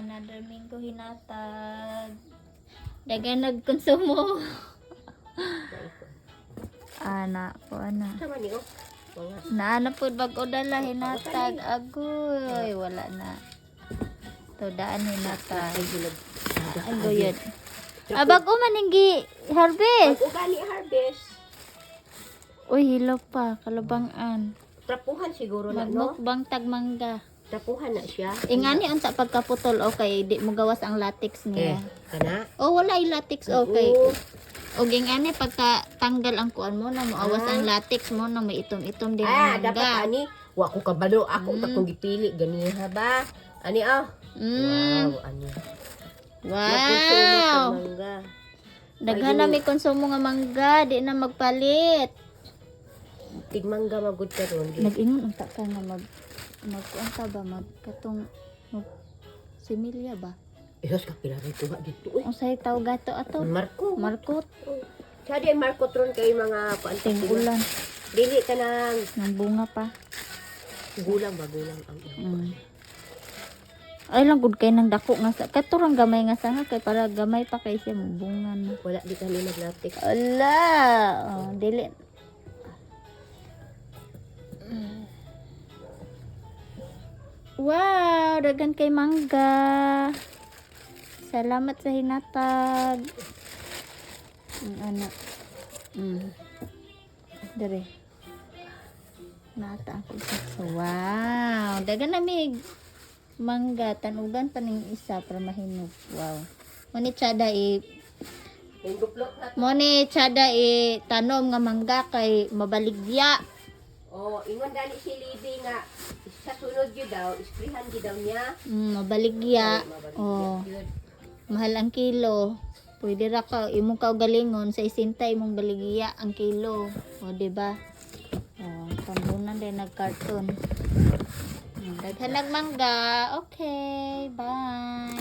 another minggo hinatag. Dagan nagkonsumo. Ana po ana. Sama niyo. Mga Naana po bag-o dala hinatag. Agoy, wala na. Tudaan hinatag. hilag. Agoy yun. Bag-o maninggi harvest. Pag-ugani harvest. Uy, hilaw pa. Kalabangan. Trapuhan siguro na, no? Magmukbang tagmangga. Trapuhan na siya. Ingani unta pagkaputol okay, di mo gawas ang latex niya. Kana? Oh, wala yung latex okay. Oo. O ingani pagka tanggal ang kuan mo na moawas ang latex mo na may itom-itom din ang Dapat mangga. ani. Wa ko kabalo. Ako takong gipili. Ganiha ba? Ani, Mm. Wow, ani. Wow. Mangga. Daghan na may konsumo nga mangga, di na magpalit. Tigmangga magud karon. Nag-ingon unta ka nga magkuan ka ba magkatong similya ba? Ihos ka pila rin tuwa dito. Uy, Unsay taw gato ato? Marco. Markot, Sa di Marco tron kay mga kuanting ulan Dili ka nang ng bunga pa. gulang ba gulang ang Mm. Ay lang gud kay nang dako nga sa katurang gamay nga sanga kay para gamay pa kay siya bunga na. wala di kami naglatik. Ala, dili. Wow, dagan kay mangga. Salamat sa hinatag. Ano? Dere. Nata ako sa wow, dagan na mig mangga tanugan pa ning isa para mahinog. Wow. Muni tsada Yung duplok na. Moni tsada tanom nga mangga kay mabaligya. Ingon dani si Lady nga sa sunod yun daw, isprihan yun daw niya. Mabaligya. Mabaligya Oh, yun. mahal ang kilo. Pwede ra ka imong kaugalingon sa isinta imong baligya ang kilo. O di ba? Tambunan din nag-carton. Daghan nagmangga. Okay, bye.